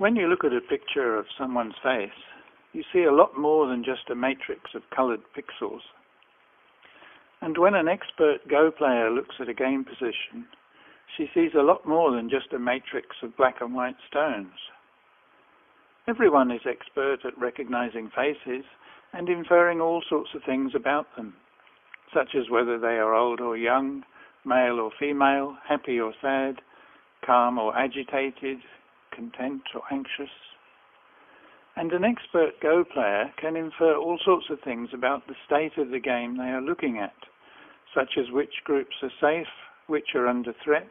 When you look at a picture of someone's face, you see a lot more than just a matrix of colored pixels. And when an expert Go player looks at a game position, she sees a lot more than just a matrix of black and white stones. Everyone is expert at recognizing faces and inferring all sorts of things about them, such as whether they are old or young, male or female, happy or sad, calm or agitated, content or anxious. And an expert Go player can infer all sorts of things about the state of the game they are looking at, such as which groups are safe, which are under threat,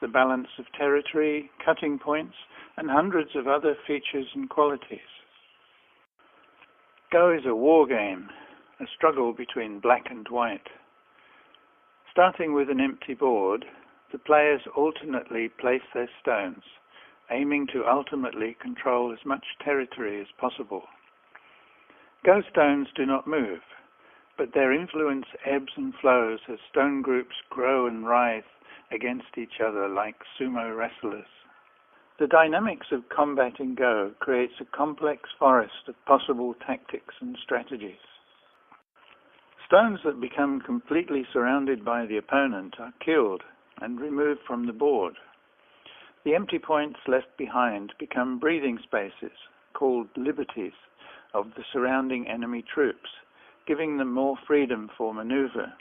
the balance of territory, cutting points, and hundreds of other features and qualities. Go is a war game, a struggle between black and white. Starting with an empty board, the players alternately place their stones, aiming to ultimately control as much territory as possible. Go stones do not move, but their influence ebbs and flows as stone groups grow and writhe against each other like sumo wrestlers. The dynamics of combat in Go creates a complex forest of possible tactics and strategies. Stones that become completely surrounded by the opponent are killed and removed from the board. The empty points left behind become breathing spaces, called liberties, of the surrounding enemy troops, giving them more freedom for maneuver.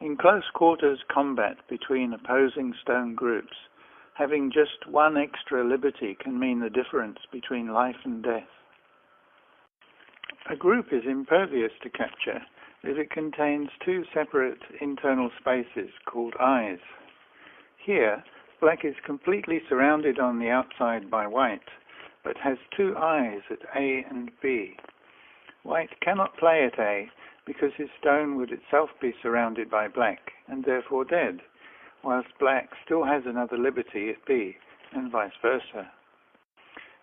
In close quarters combat between opposing stone groups, having just one extra liberty can mean the difference between life and death. A group is impervious to capture if it contains two separate internal spaces called eyes. Here, black is completely surrounded on the outside by white, but has two eyes at A and B. White cannot play at A because his stone would itself be surrounded by black and therefore dead, whilst black still has another liberty at B, and vice versa.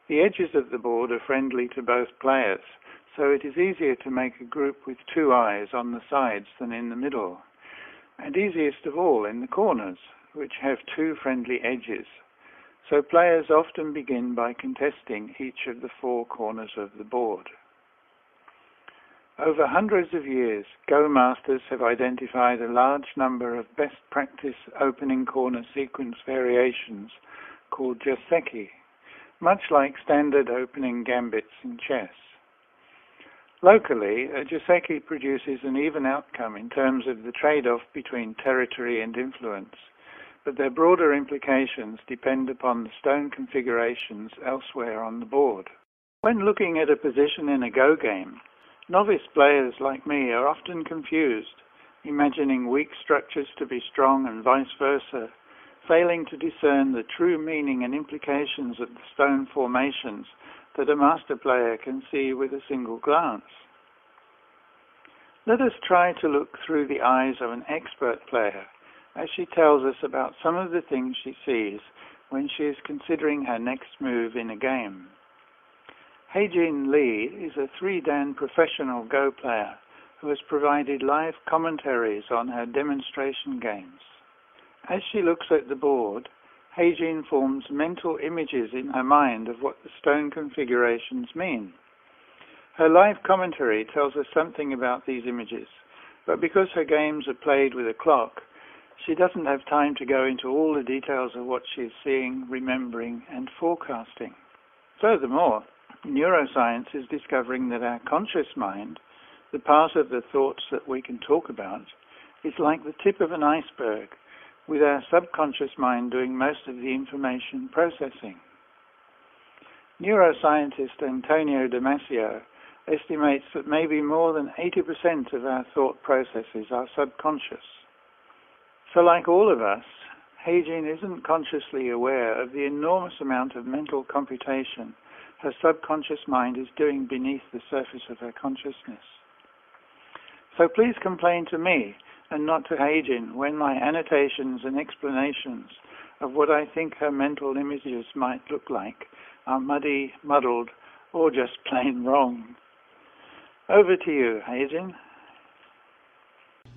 The edges of the board are friendly to both players, so it is easier to make a group with two eyes on the sides than in the middle, and easiest of all in the corners, which have two friendly edges. So players often begin by contesting each of the four corners of the board. Over hundreds of years, Go masters have identified a large number of best practice opening corner sequence variations called Joseki, much like standard opening gambits in chess. Locally, a Joseki produces an even outcome in terms of the trade-off between territory and influence, but their broader implications depend upon the stone configurations elsewhere on the board. When looking at a position in a Go game, novice players like me are often confused, imagining weak structures to be strong and vice versa, failing to discern the true meaning and implications of the stone formations that a master player can see with a single glance. Let us try to look through the eyes of an expert player as she tells us about some of the things she sees when she is considering her next move in a game. Heijin Lee is a 3-dan professional Go player who has provided live commentaries on her demonstration games. As she looks at the board, Heijin forms mental images in her mind of what the stone configurations mean. Her live commentary tells us something about these images, but because her games are played with a clock, she doesn't have time to go into all the details of what she is seeing, remembering, and forecasting. Furthermore, neuroscience is discovering that our conscious mind, the part of the thoughts that we can talk about, is like the tip of an iceberg, with our subconscious mind doing most of the information processing. Neuroscientist Antonio Damasio estimates that maybe more than 80% of our thought processes are subconscious. So like all of us, Heijin isn't consciously aware of the enormous amount of mental computation her subconscious mind is doing beneath the surface of her consciousness. So please complain to me and not to Heijin when my annotations and explanations of what I think her mental images might look like are muddy, muddled, or just plain wrong. Over to you, Heijin.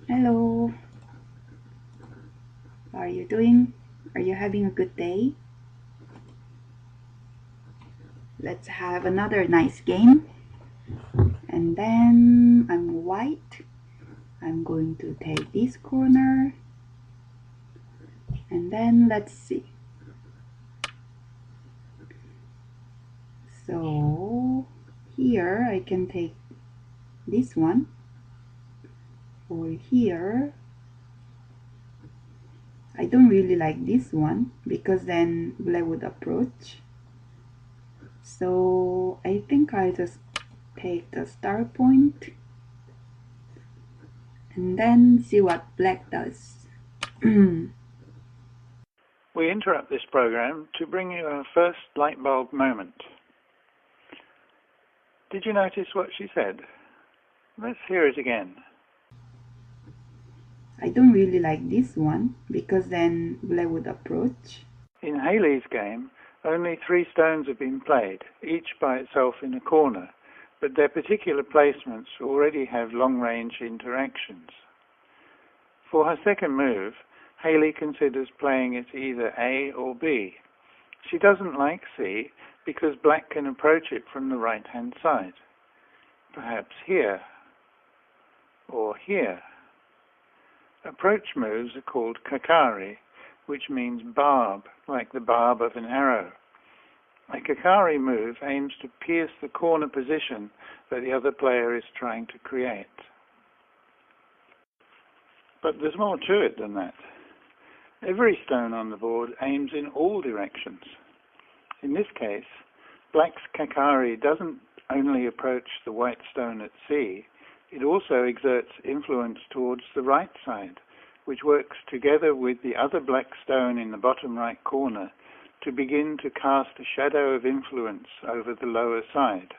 Hello. How are you doing? Are you having a good day? Let's have another nice game. And then I'm white. I'm going to take this corner. And then let's see. So here I can take this one. Or here I don't really like this one because then black would approach. So I think I'll just take the star point and then see what black does. We interrupt this program to bring you our first light bulb moment. Did you notice what she said? Let's hear it again. I don't really like this one because then black would approach. In Haley's game, only 3 stones have been played, each by itself in a corner, but their particular placements already have long-range interactions. For her second move, Haley considers playing it either A or B. She doesn't like C because black can approach it from the right-hand side. Perhaps here, or here. Approach moves are called kakari, which means barb, like the barb of an arrow. A kakari move aims to pierce the corner position that the other player is trying to create. But there's more to it than that. Every stone on the board aims in all directions. In this case, black's kakari doesn't only approach the white stone at C, it also exerts influence towards the right side, which works together with the other black stone in the bottom right corner to begin to cast a shadow of influence over the lower side.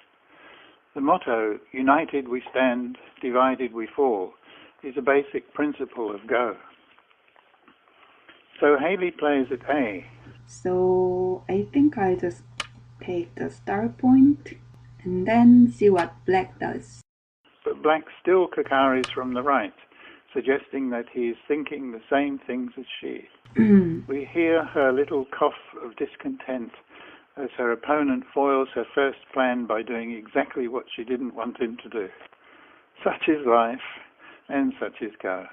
The motto, "United we stand, divided we fall," is a basic principle of Go. So Haley plays at A. So I think I'll just take the star point and then see what black does. But black still kakaris from the right, suggesting that he is thinking the same things as she. We hear her little cough of discontent as her opponent foils her first plan by doing exactly what she didn't want him to do. Such is life, and such is Go.